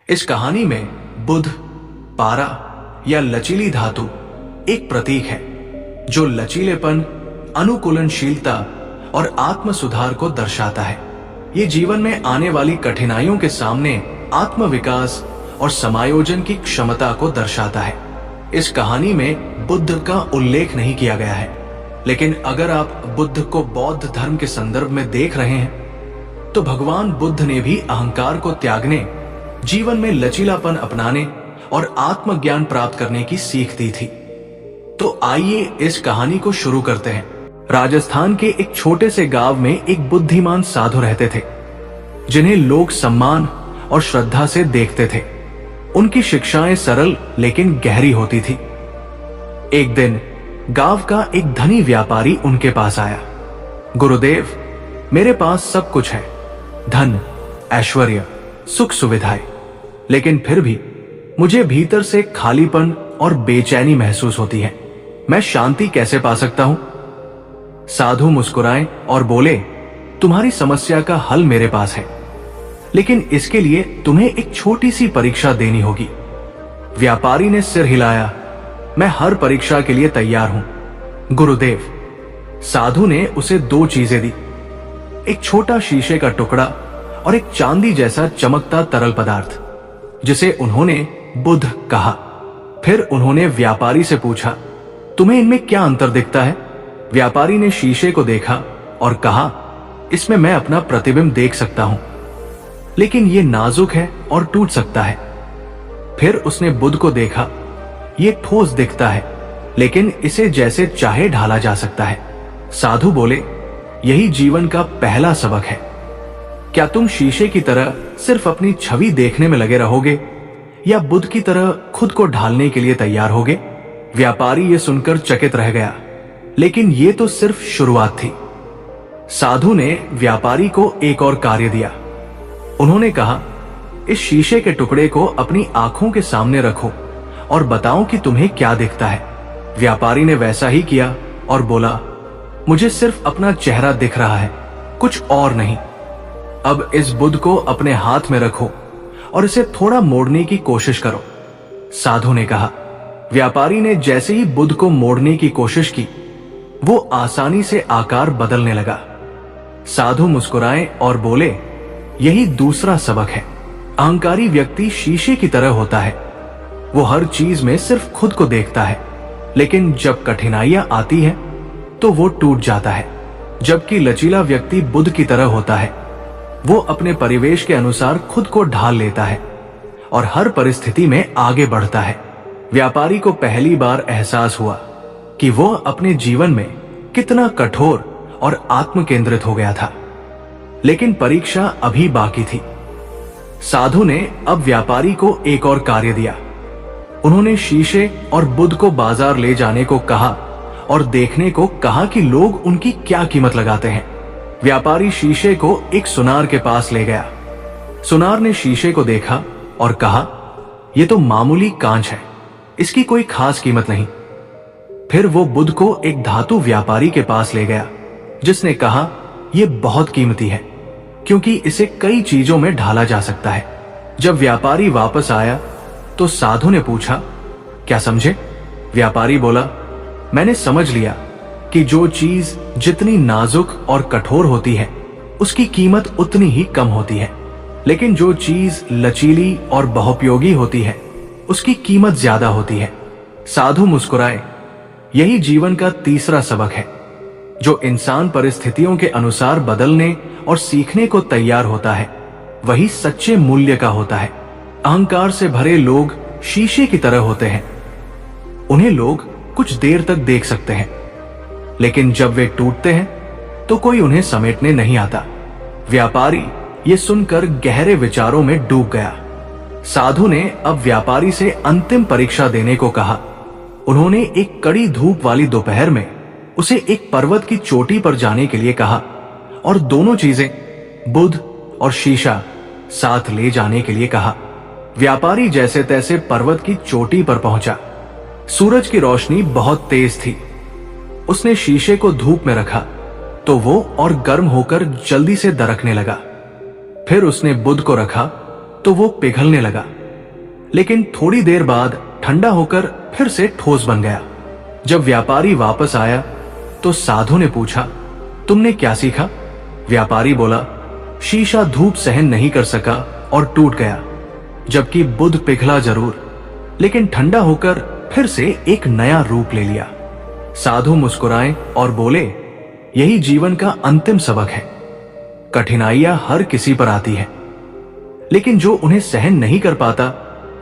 इस कहानी में बुध, पारा या लचीली धातु एक प्रतीक है जो लचीलेपन, अनुकूलनशीलता और आत्म सुधार को दर्शाता है। ये जीवन में आने वाली कठिनाइयों के सामने आत्म विकास और समायोजन की क्षमता को दर्शाता है। इस कहानी में बुद्ध का उल्लेख नहीं किया गया है, लेकिन अगर आप बुद्ध को बौद्ध धर्म के संदर्भ में देख रहे हैं तो भगवान बुद्ध ने भी अहंकार को त्यागने, जीवन में लचीलापन अपनाने और आत्मज्ञान प्राप्त करने की सीख दी थी। तो आइए इस कहानी को शुरू करते हैं। राजस्थान के एक छोटे से गांव में एक बुद्धिमान साधु रहते थे जिन्हें लोग सम्मान और श्रद्धा से देखते थे। उनकी शिक्षाएं सरल लेकिन गहरी होती थी। एक दिन गांव का एक धनी व्यापारी उनके पास आया। गुरुदेव, मेरे पास सब कुछ है, धन, ऐश्वर्य, सुख सुविधाएं, लेकिन फिर भी मुझे भीतर से खालीपन और बेचैनी महसूस होती है। मैं शांति कैसे पा सकता हूं? साधु मुस्कुराए और बोले, तुम्हारी समस्या का हल मेरे पास है, लेकिन इसके लिए तुम्हें एक छोटी सी परीक्षा देनी होगी। व्यापारी ने सिर हिलाया। मैं हर परीक्षा के लिए तैयार हूं गुरुदेव। साधु ने उसे दो चीजें दी, एक छोटा शीशे का टुकड़ा और एक चांदी जैसा चमकता तरल पदार्थ, जिसे उन्होंने बुद्ध कहा। फिर उन्होंने व्यापारी से पूछा, तुम्हें इनमें क्या अंतर दिखता है? व्यापारी ने शीशे को देखा और कहा, इसमें मैं अपना प्रतिबिंब देख सकता हूं, लेकिन यह नाजुक है और टूट सकता है। फिर उसने बुद्ध को देखा। यह ठोस दिखता है, लेकिन इसे जैसे चाहे ढाला जा सकता है। साधु बोले, यही जीवन का पहला सबक है। क्या तुम शीशे की तरह सिर्फ अपनी छवि देखने में लगे रहोगे या बुद्ध की तरह खुद को ढालने के लिए तैयार होगे? व्यापारी ये सुनकर चकित रह गया, लेकिन ये तो सिर्फ शुरुआत थी। साधु ने व्यापारी को एक और कार्य दिया। उन्होंने कहा, इस शीशे के टुकड़े को अपनी आंखों के सामने रखो और बताओ कि तुम्हें क्या दिखता है। व्यापारी ने वैसा ही किया और बोला, मुझे सिर्फ अपना चेहरा दिख रहा है, कुछ और नहीं। अब इस बुद्ध को अपने हाथ में रखो और इसे थोड़ा मोड़ने की कोशिश करो, साधु ने कहा। व्यापारी ने जैसे ही बुद्ध को मोड़ने की कोशिश की, वो आसानी से आकार बदलने लगा। साधु मुस्कुराए और बोले, यही दूसरा सबक है। अहंकारी व्यक्ति शीशे की तरह होता है। वो हर चीज में सिर्फ खुद को देखता है, लेकिन जब कठिनाइयां आती हैं तो वो टूट जाता है। जबकि लचीला व्यक्ति बुद्ध की तरह होता है। वो अपने परिवेश के अनुसार खुद को ढाल लेता है और हर परिस्थिति में आगे बढ़ता है। व्यापारी को पहली बार एहसास हुआ कि वो अपने जीवन में कितना कठोर और आत्म केंद्रित हो गया था। लेकिन परीक्षा अभी बाकी थी। साधु ने अब व्यापारी को एक और कार्य दिया। उन्होंने शीशे और बुद्ध को बाजार ले जाने को कहा और देखने को कहा कि लोग उनकी क्या कीमत लगाते हैं। व्यापारी शीशे को एक सुनार के पास ले गया। सुनार ने शीशे को देखा और कहा, यह तो मामूली कांच है, इसकी कोई खास कीमत नहीं। फिर वो बुद्ध को एक धातु व्यापारी के पास ले गया, जिसने कहा, यह बहुत कीमती है क्योंकि इसे कई चीजों में ढाला जा सकता है। जब व्यापारी वापस आया तो साधु ने पूछा, क्या समझे? व्यापारी बोला, मैंने समझ लिया कि जो चीज जितनी नाजुक और कठोर होती है उसकी कीमत उतनी ही कम होती है, लेकिन जो चीज लचीली और बहुपयोगी होती है उसकी कीमत ज्यादा होती है। साधु मुस्कुराए। यही जीवन का तीसरा सबक है। जो इंसान परिस्थितियों के अनुसार बदलने और सीखने को तैयार होता है, वही सच्चे मूल्य का होता है। अहंकार से भरे लोग शीशे की तरह होते हैं। उन्हें लोग कुछ देर तक देख सकते हैं, लेकिन जब वे टूटते हैं तो कोई उन्हें समेटने नहीं आता। व्यापारी ये सुनकर गहरे विचारों में डूब गया। साधु ने अब व्यापारी से अंतिम परीक्षा देने को कहा। उन्होंने एक कड़ी धूप वाली दोपहर में उसे एक पर्वत की चोटी पर जाने के लिए कहा और दोनों चीजें, बुद्ध और शीशा, साथ ले जाने के लिए कहा। व्यापारी जैसे तैसे पर्वत की चोटी पर पहुंचा। सूरज की रोशनी बहुत तेज थी। उसने शीशे को धूप में रखा तो वो और गर्म होकर जल्दी से दरकने लगा। फिर उसने बुद्ध को रखा तो वो पिघलने लगा। लेकिन थोड़ी देर बाद ठंडा होकर फिर से ठोस बन गया। जब व्यापारी वापस आया तो साधु ने पूछा, तुमने क्या सीखा? व्यापारी बोला, शीशा धूप सहन नहीं कर सका और टूट गया, जबकि बुद्ध पिघला जरूर, लेकिन ठंडा होकर फिर से एक नया रूप ले लिया। साधु मुस्कुराए और बोले, यही जीवन का अंतिम सबक है। कठिनाइयां हर किसी पर आती है, लेकिन जो उन्हें सहन नहीं कर पाता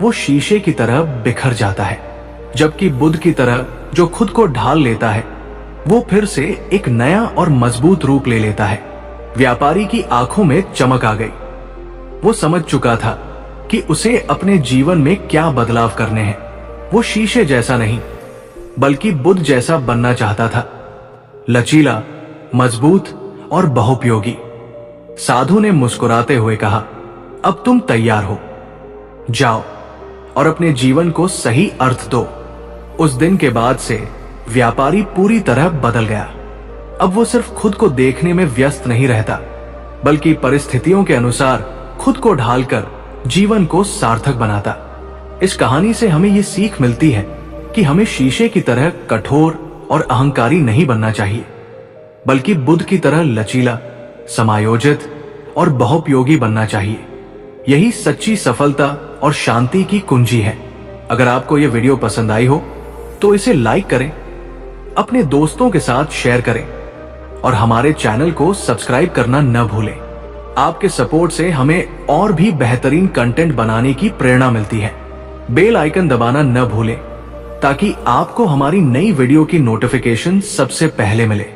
वो शीशे की तरह बिखर जाता है, जबकि बुद्ध की तरह जो खुद को ढाल लेता है वो फिर से एक नया और मजबूत रूप ले लेता है। व्यापारी की आंखों में चमक आ गई। वो समझ चुका था कि उसे अपने जीवन में क्या बदलाव करने हैं। वो शीशे जैसा नहीं बल्कि बुद्ध जैसा बनना चाहता था, लचीला, मजबूत और बहुपयोगी। साधु ने मुस्कुराते हुए कहा, अब तुम तैयार हो, जाओ और अपने जीवन को सही अर्थ दो। उस दिन के बाद से व्यापारी पूरी तरह बदल गया। अब वो सिर्फ खुद को देखने में व्यस्त नहीं रहता, बल्कि परिस्थितियों के अनुसार खुद को ढालकर जीवन को सार्थक बनाता। इस कहानी से हमें ये सीख मिलती है कि हमें शीशे की तरह कठोर और अहंकारी नहीं बनना चाहिए, बल्कि बुद्ध की तरह लचीला, समायोजित और बहुपयोगी बनना चाहिए। यही सच्ची सफलता और शांति की कुंजी है। अगर आपको यह वीडियो पसंद आई हो तो इसे लाइक करें, अपने दोस्तों के साथ शेयर करें और हमारे चैनल को सब्सक्राइब करना न भूलें। आपके सपोर्ट से हमें और भी बेहतरीन कंटेंट बनाने की प्रेरणा मिलती है। बेल आइकन दबाना न भूलें ताकि आपको हमारी नई वीडियो की नोटिफिकेशन सबसे पहले मिले।